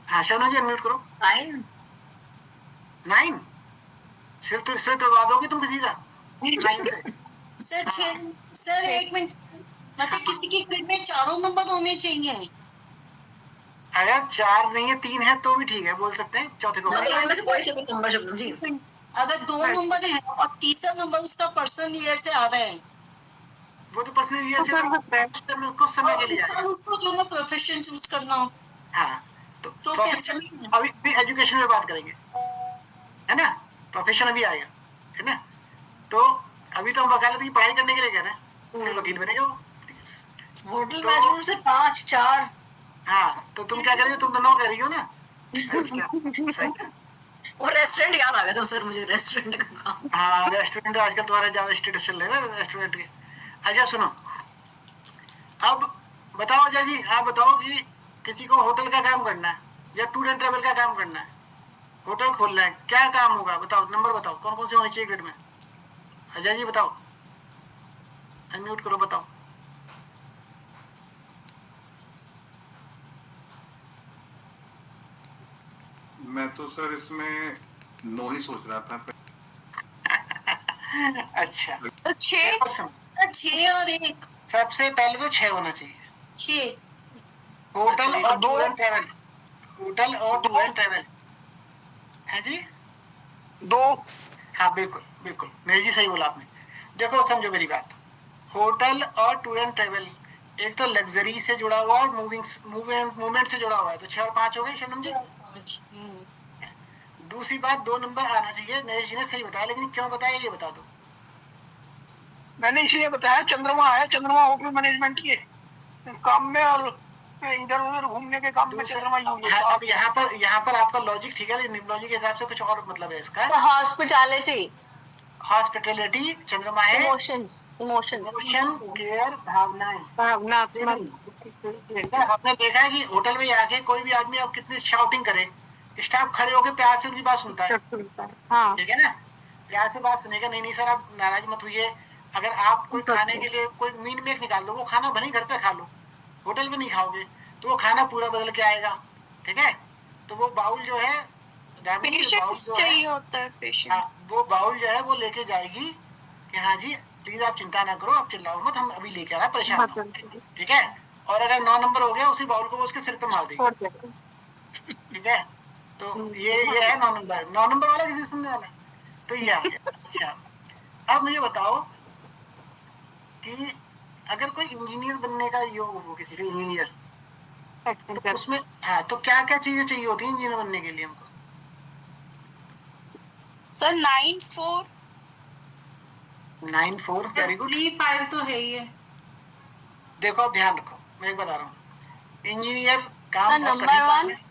हाँ शबनम जी अनम्यूट करो। 9 9 सिर तोड़वा दोगे तुम किसी का 9 से। सर 6 सर 1 मिनट, मतलब किसी की ग्रिड में चारों नंबर होने चाहिए। अगर 4 नहीं है 3 है तो भी ठीक है, बोल सकते हैं चौथे को। में से कोई से भी नंबर शब्द जी, अगर 2 नंबर है और तीसरा नंबर उसका पर्सनल ईयर से आ रहा है, वो तो पर्सनल ईयर से तो कुछ समय के लिए उसका आएगा। उसको जो ना प्रोफेशन चूज करना हो हाँ तो प्रोफेशन अभी भी एजुकेशन में बात करेंगे, है ना। प्रोफेशन अभी आएगा, है ना। तो अभी तो हम वकालत की पढ़ाई करने के लिए कह रहे हैं, फिर वकील बनेगा वो। होटल मैनेजमेंट से 5 4। हाँ तो तुम क्या कर रही हो, तुम तो 9 कह रही हो ना। अच्छा सही है। और रेस्टोरेंट याद आ गया था सर मुझे, रेस्टोरेंट का काम। हाँ रेस्टोरेंट आजकल तुम्हारा ज्यादा स्टेटस चल रहा है रेस्टोरेंट के। अच्छा सुनो, अब बताओ अजय जी, आप बताओ कि किसी को होटल का काम करना है या टूर एंड ट्रेवल का काम करना है, होटल खोलना है, क्या काम होगा बताओ, नंबर बताओ कौन कौन से होने चाहिए ग्रेड में। अजय जी बताओ, अनम्यूट करो बताओ। मैं तो सर इसमें 9 ही सोच रहा था। अच्छा तो 6 और 1, सबसे पहले तो 6 होना चाहिए। 6 होटल और टूर एंड ट्रेवल, होटल और टूर एंड ट्रेवल है जी। 2 हाँ बिल्कुल बिल्कुल नहीं जी, सही बोला आपने। देखो समझो मेरी बात, होटल और टूर एंड ट्रेवल एक तो लग्जरी से जुड़ा हुआ और मूवमेंट से जुड़ा हुआ है, तो 6 और 5 हो गए शबनम जी। दूसरी बात 2 नंबर आना चाहिए, नरेश जी ने सही बताया, लेकिन क्यों बताया ये बता दो। मैंने इसलिए बताया चंद्रमा है, चंद्रमा होटल मैनेजमेंट के काम में और इधर उधर घूमने के काम में चंद्रमा यूज होता है। अब यहाँ पर आपका लॉजिक ठीक है, लेकिन लॉजिक के हिसाब से कुछ और मतलब है इसका। हॉस्पिटैलिटी, हॉस्पिटैलिटी चंद्रमा है, इमोशन केयर, भावनाएं, भावनात्मक। आपने देखा है कि होटल में आके कोई भी आदमी अब कितनी शाउटिंग करे, स्टाफ खड़े होकर प्यार से उनकी बात सुनता है, हाँ ठीक है ना। प्यार से बात सुनेगा, नहीं नहीं सर आप नाराज मत हुई, अगर आप कोई खाने के लिए कोई मीन मेक निकाल दो, वो खाना भले घर पे खा लो, होटल में नहीं खाओगे, तो वो खाना पूरा बदल के आएगा, ठीक है। तो वो बाउल जो है पेशेंस चाहिए होता है, पेशेंस। हाँ वो बाउल जो है वो लेके जाएगी कि हाँ जी प्लीज आप चिंता ना करो, आप चिल्लाओ मत, हम अभी लेके आ रहे हैं, परेशान ना हो, ठीक है। और अगर 9 नंबर हो गया, उसी बाउल को वो उसके सिर पे मार देगी, ठीक है। तो ये है 9 नंबर, 9 नंबर वाला किसी सुनने वाला है? तो ये आ गया। अच्छा अब मुझे बताओ कि अगर कोई इंजीनियर बनने का योग हो, किसी को इंजीनियर, तो उसमें हाँ तो क्या क्या चीजें चाहिए होती है इंजीनियर बनने के लिए हमको। Sir 9 4 9 4 very good. 3 5 तो है ही है। देखो अब ध्यान रखो, मैं एक बता रहा हूँ, इंजीनियर काम बहुत नंबर कठिन काम 1 है।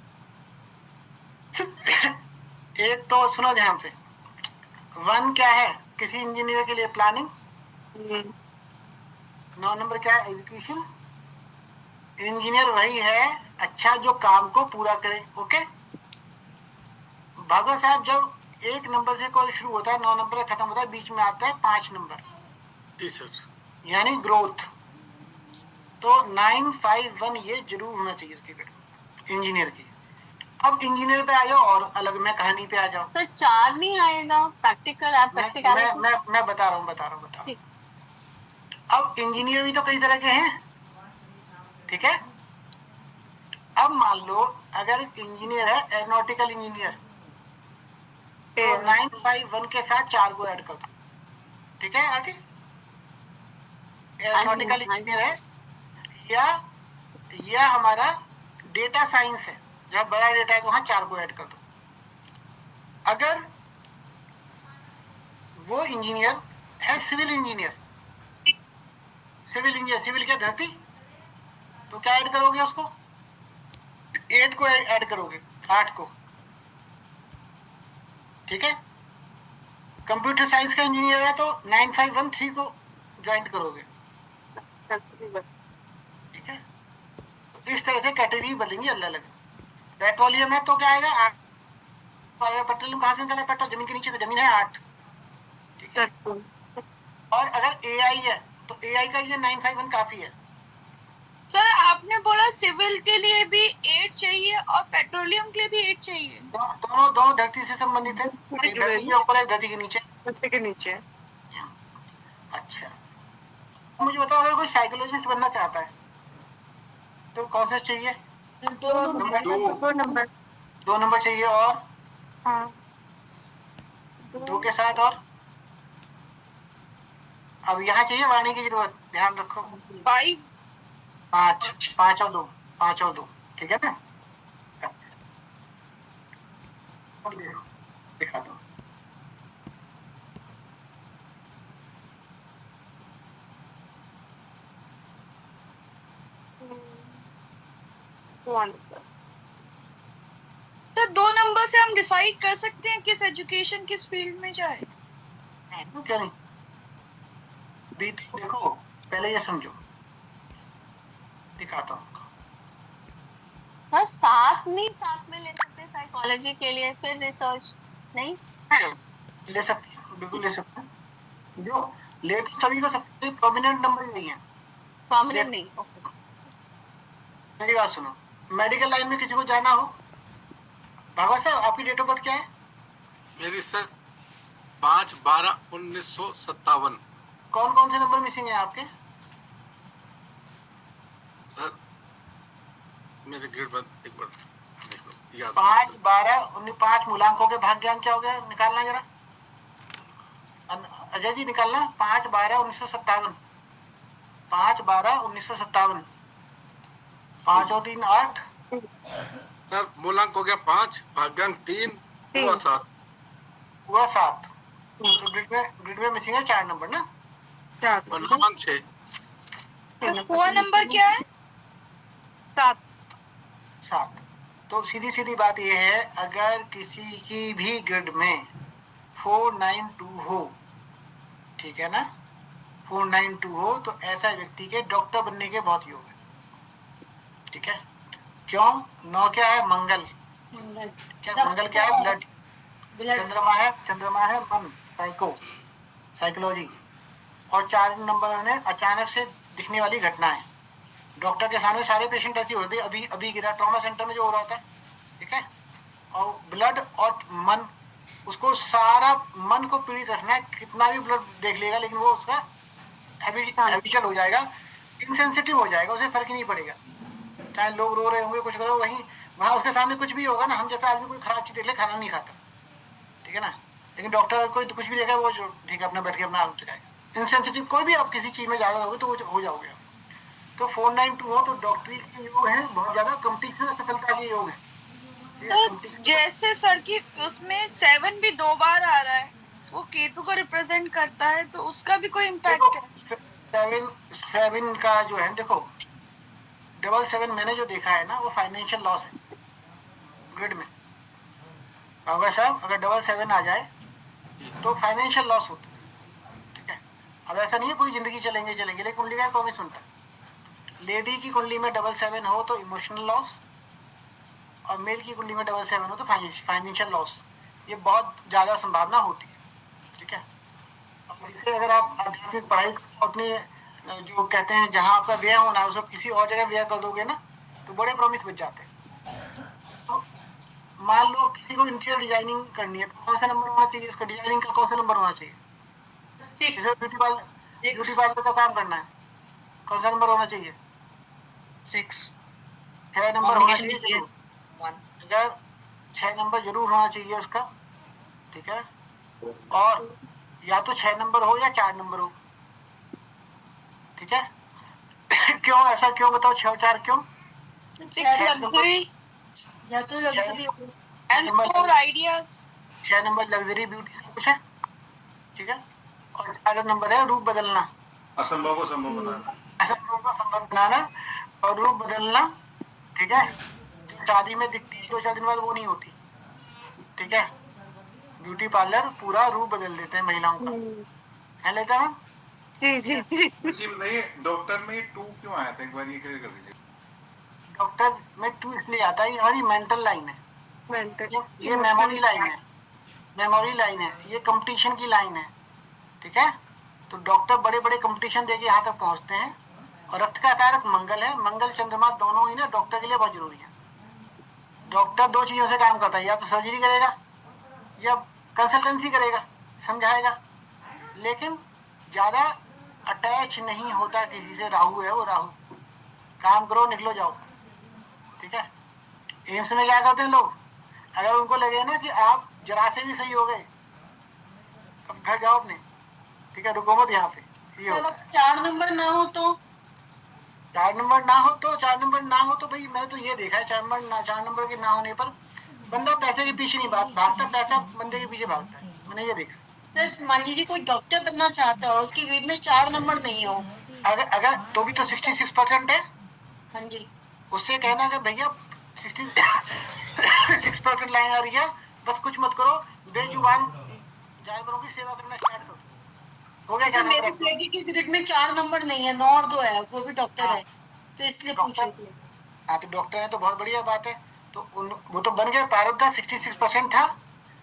एक तो सुनो ध्यान से, 1 क्या है किसी इंजीनियर के लिए, प्लानिंग। 9 नंबर क्या है, एजुकेशन। इंजीनियर वही है अच्छा जो काम को पूरा करे, ओके। भागवत साहब जब 1 नंबर से कोई शुरू होता है, 9 नंबर खत्म होता है, बीच में आता है 5 नंबर, जी सर। यानी ग्रोथ। तो 9 5 1 ये जरूर होना चाहिए उसकी इंजीनियर की। अब इंजीनियर पे आ जाओ और अलग में कहानी पे आ जाओ। तो 4 नहीं आएगा, प्रैक्टिकल मैं बता रहा हूँ। अब इंजीनियर भी तो कई तरह के हैं, ठीक है। अब मान लो अगर इंजीनियर है एरोनॉटिकल इंजीनियर, तो 9 5 1 के साथ 4 को ऐड कर दो, ठीक है। आगे एरोनॉटिकल इंजीनियर है, या हमारा डेटा साइंस है, जब बड़ा डेटा है तो वहां 4 को ऐड कर दो। अगर वो इंजीनियर है सिविल इंजीनियर, सिविल क्या धरती, तो क्या ऐड करोगे उसको, 8 को ऐड करोगे, 8 को, ठीक है। कंप्यूटर साइंस का इंजीनियर है तो 9 5 1 3 को ज्वाइंट करोगे, ठीक है। तो इस तरह से कैटेगरी बदलेंगी अलग अलग। पेट्रोलियम है तो क्या आएगा, 8 आएगा। पेट्रोलियम कहाँ से निकला है, पेट्रोल जमीन के नीचे से, जमीन है 8, ठीक है। और अगर एआई है तो एआई का ये 9 5 1 काफी है। सर आपने बोला सिविल के लिए भी 8 चाहिए और पेट्रोलियम के लिए भी 8 चाहिए। दोनों दोनों धरती से संबंधित है, एक धरती के ऊपर है, धरती के नीचे। धरती के नीचे। अच्छा, मुझे बताओ अगर कोई साइकोलॉजिस्ट बनना चाहता है तो कौन सा चाहिए? नंबर दो 2 नंबर। 2 नंबर चाहिए, और हाँ 2 के साथ, और अब यहाँ चाहिए वाणी की जरूरत, ध्यान रखो। 5। 5 5 और 2, 5 और 2, ठीक है ना? देखो, दिखा दो। तो 2 नंबर से हम डिसाइड कर सकते हैं किस एजुकेशन किस फील्ड में जाए। क्या नहीं, देखो पहले ये समझो, दिखाता हूँ। सर साथ में ले सकते हैं साइकोलॉजी के लिए, फिर रिसर्च नहीं ले सकते हैं, बिल्कुल ले सकते हैं। जो ले तो सभी को सकते हैं, प्रोमिनेंट नंबर नहीं है। परमानेंट नहीं। ओके, मेरी बात सुनो, मेडिकल लाइन में किसी को जाना हो, भागवत साहब आपकी डेट ऑफ बर्थ क्या है? मेरी सर 5/12/1957। कौन कौन से नंबर मिसिंग है आपके? सर मेरे ग्रेड बंद एक बार देखो याद। 5 12 19 5 मूलांकों के भाग्यांक क्या हो गया, निकालना जरा अजय जी, निकालना। 5 12 1957, 5 12 1957, 5 और 3 8। सर मूलांक हो गया 5, भाग्यांक 3, हुआ 7। हुआ 7। तो ग्रिड में मिसिंग है 4 नंबर ना, 4 और अनुमान 6। तो हुआ नंबर क्या है? 7। 7। तो सीधी सीधी बात यह है, अगर किसी की भी ग्रिड में 492 हो, ठीक है ना, 492 हो, तो ऐसा व्यक्ति के डॉक्टर बनने के बहुत योग है, ठीक है? क्यों? 9 क्या है? मंगल। क्या मंगल क्या है? ब्लड। चंद्रमा है मन, साइकोलॉजी। और 4 नंबर में अचानक से दिखने वाली घटनाएं। डॉक्टर के सामने सारे पेशेंट ऐसे होते हैं, अभी गिरा ट्रॉमा सेंटर में जो हो रहा होता है, ठीक है? और ब्लड और मन, उसको सारा मन को पीड़ित रखना है, कितना भी ब्लड देख लेगा लेकिन वो उसका हैबिचुअल हो जाएगा, इनसेंसिटिव हो जाएगा, उसे फर्क ही नहीं पड़ेगा, चाहे लोग रो रहे होंगे, कुछ करो, वहीं वहाँ उसके सामने कुछ भी होगा ना, हम जैसा आदमी कोई खराब चीज देख ले, खाना नहीं खाता, ठीक है ना? लेकिन डॉक्टर कोई कुछ भी देखा, वो ठीक है अपना बैठ के अपना आराम चलाएगा। इनसेंसिटिव कोई भी आप किसी चीज में ज्यादा रहोगे तो वो हो जाओगे। तो 492 हो तो डॉक्टरी के योग है, बहुत ज्यादा कंपटीशन सफलता के योग है। तो जैसे सर की उसमें 7 भी 2 बार आ रहा है, वो केतु को रिप्रेजेंट करता है, तो उसका भी कोई इम्पैक्ट है? 7 का जो है, देखो 7 मैंने जो देखा है ना, वो फाइनेंशियल लॉस है ग्रिड में। अगर साहब अगर 7 आ जाए तो फाइनेंशियल लॉस होता है, ठीक है? अब ऐसा नहीं है पूरी जिंदगी चलेंगे, लेकिन कुंडली का प्रॉमिस सुनता है। लेडी की कुंडली में 7 हो तो इमोशनल लॉस, और मेल की कुंडली में 7 हो तो फाइनेंशियल लॉस, ये बहुत ज़्यादा संभावना होती है, ठीक है? अब इससे अगर आप आध्यात्मिक पढ़ाई अपने जो कहते हैं जहाँ आपका व्यय होना है उसको किसी और जगह व्यय कर दोगे ना, तो बड़े प्रॉमिस बच जाते हैं। तो मान लो किसी को इंटीरियर डिजाइनिंग करनी है, तो कौन सा नंबर होना चाहिए उसका? डिजाइनिंग का कौन सा नंबर होना चाहिए? ब्यूटी पार्लर का काम करना है, कौन सा नंबर होना चाहिए? 6। 6 नंबर होना चाहिए। अगर 6 नंबर जरूर होना चाहिए उसका, ठीक है? और या तो 6 नंबर हो या 4 नंबर हो, ठीक है? क्यों ऐसा क्यों बताओ? 6 और 4 क्यों? लग्जरी या तो luxury and more ideas. 6 number luxury beauty कुछ है, ठीक है? और 4 नंबर है रूप बदलना, असंभव को संभव बनाना। असंभव को संभव बनाना और रूप बदलना, ठीक है? शादी में दिखती है 2-4 दिन बाद वो नहीं होती, ठीक है? ब्यूटी पार्लर पूरा रूप बदल देते हैं महिलाओं का, है लेता मैम? जी जी जी। जी नहीं, डॉक्टर में 2 क्यों आया था, एक बार ये क्लियर कर दीजिए। डॉक्टर में 2 इसलिए आता है, हमारी मेंटल लाइन है, मेंटल ये मेमोरी लाइन है, ये कंपटीशन की लाइन है, ठीक है? तो डॉक्टर बड़े बड़े कंपटीशन देके यहाँ तक पहुँचते हैं। और रक्त का कारक मंगल है, मंगल चंद्रमा दोनों ही ना डॉक्टर के लिए बहुत जरूरी है, डॉक्टर दो चीज़ों से काम करता है, या तो सर्जरी करेगा या कंसल्टेंसी करेगा, समझाएगा, लेकिन ज़्यादा अटैच नहीं होता किसी से। राहु है वो, राहु, काम करो निकलो जाओ, ठीक है। एम्स में क्या करते हैं लोग, अगर उनको लगे ना कि आप जरा से भी सही हो गए, अब घर जाओ अपने, ठीक है, रुको मत यहाँ पे, ये होता है। 4 नंबर ना हो तो 4 नंबर ना हो तो, 4 नंबर ना हो तो भाई मैंने तो ये देखा है, 4 नंबर के ना होने पर बंदा पैसे के पीछे नहीं भागता, पैसा बंदे के पीछे भागता है, मैंने ये देखा। सर मान लीजिए कोई डॉक्टर बनना चाहता है, उसकी ग्रेड में 4 नंबर नहीं हो। अगर अगर तो भी तो 66% है, हाँ जी, उससे कहना कि भैया 66% लाइन आ रही है, बस कुछ मत करो, बेजुबान जानवरों की सेवा करना स्टार्ट करो, हो गया। सर मेरे बेटी की ग्रेड में 4 नंबर नहीं है, 9 और 2 है, वो भी डॉक्टर है, तो इसलिए पूछ रही थी। हाँ तो डॉक्टर है तो बहुत बढ़िया बात है, तो वो तो बन गए, प्रारब्ध 66% था,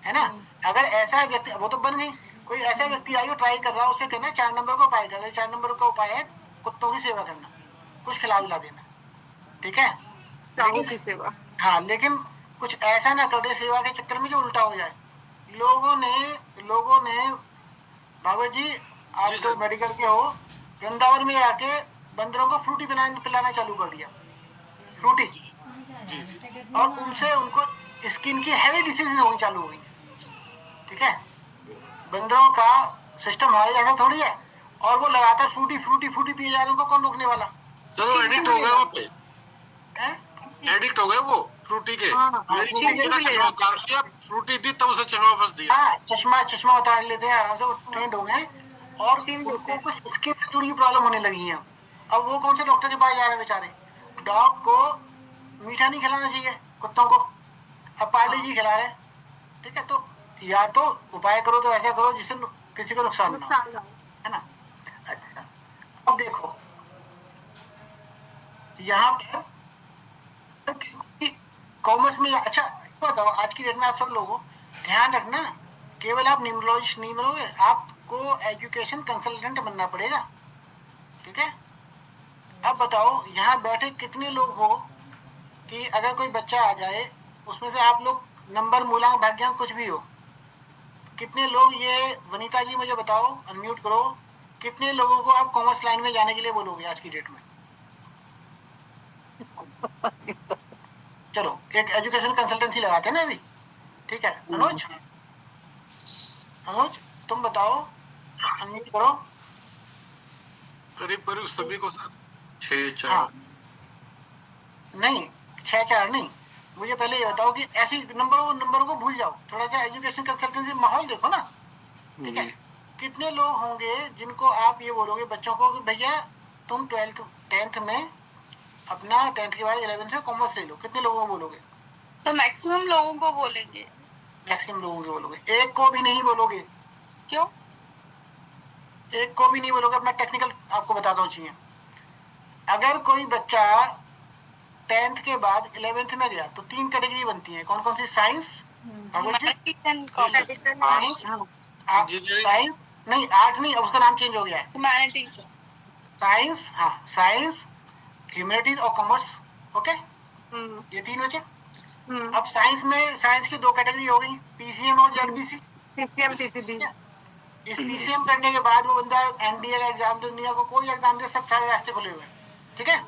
है ना। अगर ऐसा व्यक्ति, वो तो बन गई, कोई ऐसा व्यक्ति आई हो ट्राई कर रहा है, उसे कहना 4 नंबर का उपाय कर, 4 नंबर का उपाय है कुत्तों की सेवा करना, कुछ खिला पिला देना, ठीक है। राहु की सेवा। हाँ, लेकिन कुछ ऐसा ना कर दे सेवा के चक्कर में जो उल्टा हो जाए। लोगों ने बाबा जी आप तो मेडिकल के हो, वृंदावन में आके बंदरों को फ्रूटी पिलाना चालू कर दिया, फ्रूटी, और उनसे उनको स्किन की हैवी डिसीज होनी चालू हो गई, ठीक है। बंदरों का सिस्टम हमारे जैसा थोड़ी है, और वो लगातार फ्रूटी पिए जा रहे, उनको कौन रोकने वाला। चलो एडिक्ट हो गए वहाँ पे, है एडिक्ट हो गए वो फ्रूटी के। हाँ, मेरी ठीक मम्मी का है। चश्मा उतार लिया, फ्रूटी दी तब उसे चश्मा वापस दिया। हाँ, चश्मा उतार लेते हैं आराम से, वो ट्रेंड हो गए, और उनको कुछ स्किन से जुड़ी प्रॉब्लम होने लगी है। अब वो कौन से डॉक्टर के पास जा रहे हैं बेचारे। डॉग को मीठा नहीं खिलाना चाहिए, कुत्तों को, अब पार्ले जी खिला रहे हैं, ठीक है। तो या तो उपाय करो तो ऐसा करो जिससे किसी को नुकसान ना हो, है ना। अच्छा, अब देखो यहाँ पर कॉमर्स में, अच्छा बताओ आज की डेट में आप सब लोगों ध्यान रखना, केवल आप न्यूमरोलॉजिस्ट नहीं बनोगे, आपको एजुकेशन कंसल्टेंट बनना पड़ेगा, ठीक है। अब बताओ यहाँ बैठे कितने लोग हो कि अगर कोई बच्चा आ जाए, उसमें से आप लोग नंबर, मूलांक, भाग्यांक कुछ भी हो, कितने लोग, ये वनीता जी मुझे बताओ, अनम्यूट करो, कितने लोगों को आप कॉमर्स लाइन में जाने के लिए बोलोगे आज की डेट में। चलो एक एजुकेशन कंसल्टेंसी लगाते हैं ना अभी, ठीक है। अनुज तुम बताओ, अनम्यूट करो। करीब सभी को 6-4। हाँ, नहीं 6-4 नहीं, मुझे पहले ये बताओ कि ऐसी नंबरों को भूल जाओ, थोड़ा सा एजुकेशन कंसल्टेंसी माहौल देखो ना, ठीक है। कितने लोग होंगे जिनको आप ये बोलोगे बच्चों को कि भैया तुम 10th में अपना 10th के बाद 11th में कॉमर्स ले लो, कितने लोगों को बोलोगे। तो मैक्सिमम लोगों को बोलेंगे। मैक्सिमम लोगों को बोलोगे, एक को भी नहीं बोलोगे। क्यों? एक को भी नहीं बोलोगे। अपना टेक्निकल आपको बताता हूँ चाहिए। अगर कोई बच्चा 10th के बाद 11th में गया तो 3 कैटेगरी बनती है, कौन कौन सी। साइंस, साइंस नहीं, आर्ट नहीं, अब उसका नाम चेंज हो गया है, ह्यूमैनिटीज। साइंस, हाँ साइंस, ह्यूमैनिटीज और कॉमर्स, ओके, ये 3 बचे। अब साइंस की 2 कैटेगरी हो गई, पीसीएम और जेडबीसी। PCM PCB. इस पीसीएम करने के बाद वो बंदा एनडीए का एग्जाम दे, दुनिया को कोई एग्जाम दे, सब सारे रास्ते खुले हुए हैं, ठीक है,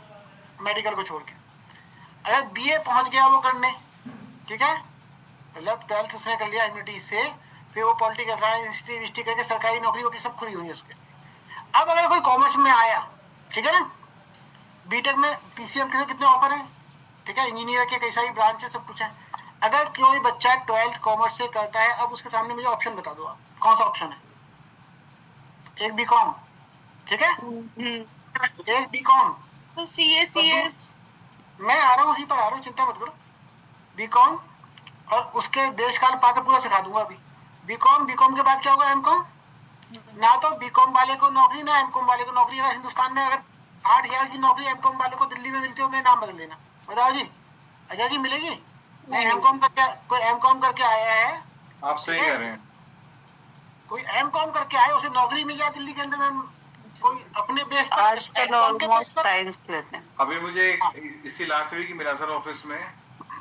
मेडिकल को छोड़ के। अगर बीए पहुंच गया वो करने, ठीक है, मतलब 12th उसने कर लिया ह्यूमैनिटीज से, फिर वो पॉलिटिकल साइंस, हिस्ट्री करके सरकारी नौकरी वोकरी सब खुली हुई है उसके। अब अगर कोई कॉमर्स में आया, ठीक है ना, बीटेक में पीसीएम के कितने ऑफर हैं, ठीक है, इंजीनियर के कई सारी ब्रांच है, सब कुछ है। अगर कोई बच्चा 12th कॉमर्स से करता है, अब उसके सामने मुझे ऑप्शन बता दो आप, कौन सा ऑप्शन है। एक बीकॉम, ठीक है, एक बीकॉम, तो सीएस। मैं आ रहा हूँ, उसी पर आ रहा हूँ, चिंता मत करो। बीकॉम, और उसके देश काल पात्र पूरा सिखा दूंगा अभी। बीकॉम के बाद क्या होगा, एमकॉम। ना तो बीकॉम वाले को नौकरी, ना एमकॉम वाले को नौकरी। अगर हिंदुस्तान में अगर 8,000 की नौकरी एमकॉम वाले को दिल्ली में मिलती हो, मेरा नाम बदल देना। बताओ जी, अजय जी मिलेगी नहीं। कोई एमकॉम करके आया है, आप सही कह रहे हैं। कोई एमकॉम करके आए, उसे नौकरी मिल जाए दिल्ली के अंदर में, कोई अपने बेस पर, आजकल ऑलमोस्ट साइंस लेते हैं। अभी मुझे इसी लास्ट वीक मिला सर ऑफिस में,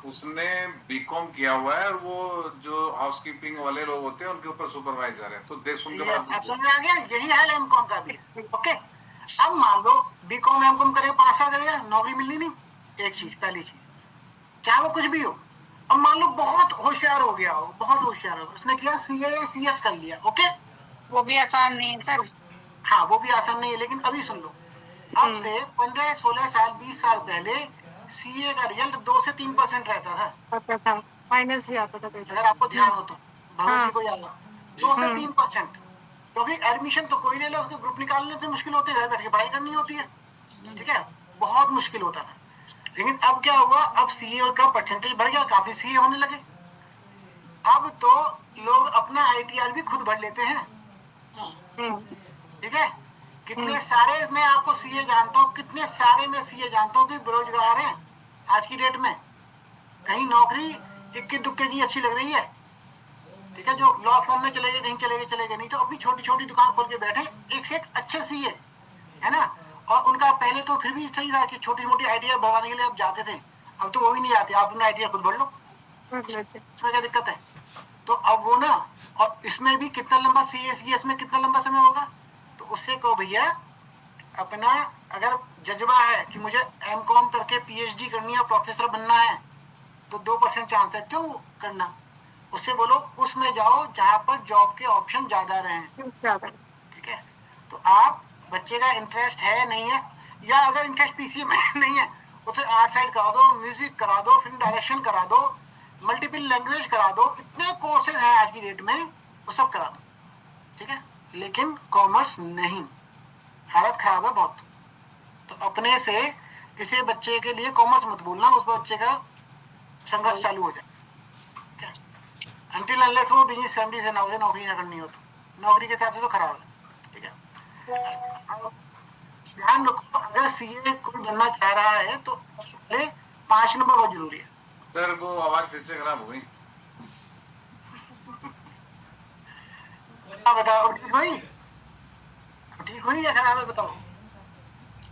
उसने बीकॉम किया हुआ है और वो जो हाउसकीपिंग वाले लोग होते हैं उनके ऊपर सुपरवाइजर है, तो देख सुन के Yes, बात अब समझ में आ गया, यही हाल एमकॉम का भी है। ओके, अब मान लो बीकॉम एमकॉम करेगा 5 साल करेगा, नौकरी मिलनी नहीं, एक चीज, पहली चीज, चाहे वो कुछ भी हो। अब मान लो बहुत होशियार हो गया हो, बहुत होशियार हो, उसने किया सीए या सीएस कर लिया। ओके, वो भी आसान नहीं है सर। हाँ वो भी आसान नहीं है, लेकिन अभी सुन लो, अब से 15-16 साल 20 साल पहले सीए का रिजल्ट 2 से 3% रहता था, आता था, माइनस भी आता था कई अगर आपको ध्यान हो तो, भगवती को याद हो, 2 से 3%, क्योंकि एडमिशन तो कोई ले लो, उसके ग्रुप निकालने से मुश्किल होती है, घर बैठ के पढ़ाई करनी होती है, ठीक है, बहुत मुश्किल होता था। लेकिन अब क्या हुआ, अब सीए का परसेंटेज बढ़ गया, काफी सीए होने लगे। अब तो लोग अपना आईटीआर भी खुद भर लेते हैं, ठीक है। कितने सारे मैं आपको सीए जानता हूँ, कितने सारे मैं सीए जानता हूँ कि बेरोजगार हैं आज की डेट में, कहीं नौकरी इक्के दुक्के की अच्छी लग रही है, ठीक है, जो लॉ फॉर्म में चले गए कहीं चले गए, नहीं तो अपनी छोटी छोटी दुकान खोल के बैठे, एक से एक अच्छे सीए है ना। और उनका पहले तो फिर भी सही था कि छोटी मोटी आइडिया भरवाने के लिए आप जाते थे, अब तो वो भी नहीं आते, आप अपना आइडिया खुद भर लो, इसमें क्या दिक्कत है। तो अब वो ना, और इसमें भी कितना लंबा सीएस में कितना लंबा समय होगा, तो उससे कहो भैया अपना, अगर जज्बा है कि मुझे एमकॉम करके पीएचडी करनी है, प्रोफेसर बनना है, तो 2% चांस है, क्यों करना, उससे बोलो उसमें जाओ जहाँ पर जॉब के ऑप्शन ज्यादा रहे, ठीक है। तो आप बच्चे का इंटरेस्ट है नहीं है, या अगर इंटरेस्ट पीसीए में नहीं है, उसे आर्ट साइड करा दो, म्यूजिक करा दो, फिल्म डायरेक्शन करा दो, मल्टीपल लैंग्वेज करा दो, इतने कोर्सेज हैं आज की डेट में, वो सब करा दो, ठीक है। लेकिन कॉमर्स नहीं, हालत खराब है बहुत। तो अपने से किसी बच्चे के लिए कॉमर्स मत बोलना, उस बच्चे का संघर्ष चालू हो जाए, ठीक है। अनटिल अनलेस वो बिजनेस फैमिली से ना हो, नौकरी ना करनी हो, तो नौकरी के हिसाब से तो खराब है, ठीक है। ध्यान रखो, अगर सीए कोई बनना चाह रहा है तो पहले 5 नंबर बहुत जरूरी है। सर वो आवाज फिर से खराब हो गई। बताओ, ठीक हुई या खराब है, बताओ।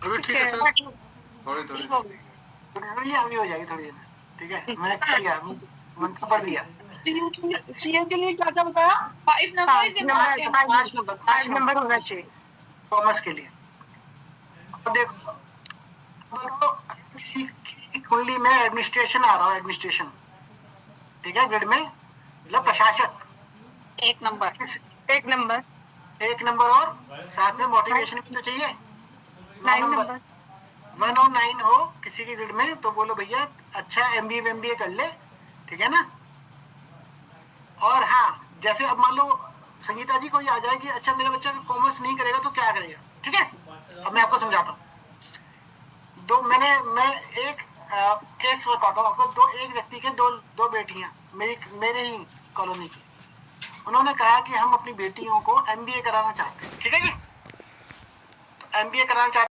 अभी ठीक है सर। थोड़ी थोड़ी अभी हो जाएगी थोड़ी देर में, ठीक है। मैंने कर दिया, मन को पढ़ दिया। सीए के लिए क्या क्या बताया? 5 number is important. 5 नंबर होना चाहिए कॉमर्स के लिए। और देखो कुंडली में एडमिनिस्ट्रेशन आ रहा है, एडमिनिस्ट्रेशन, ठीक है, ग्रेड में, मतलब प्रशासक 1 नंबर 1 नंबर, और साथ में मोटिवेशन भी तो चाहिए, 9 नंबर 1 और 9 हो किसी की ग्रेड में, तो बोलो भैया अच्छा एमबीए कर ले, ठीक है ना। और हाँ, जैसे अब मान लो संगीता जी को ये आ जाए कि अच्छा मेरा बच्चा कॉमर्स नहीं करेगा तो क्या करेगा, ठीक है। अब मैं आपको समझाता हूँ, मैं एक केस बताता हूँ आपको। एक व्यक्ति के दो बेटियां, मेरे ही कॉलोनी की, उन्होंने कहा कि हम अपनी बेटियों को एमबीए कराना चाहते हैं, ठीक है जी। तो एमबीए कराना चाहते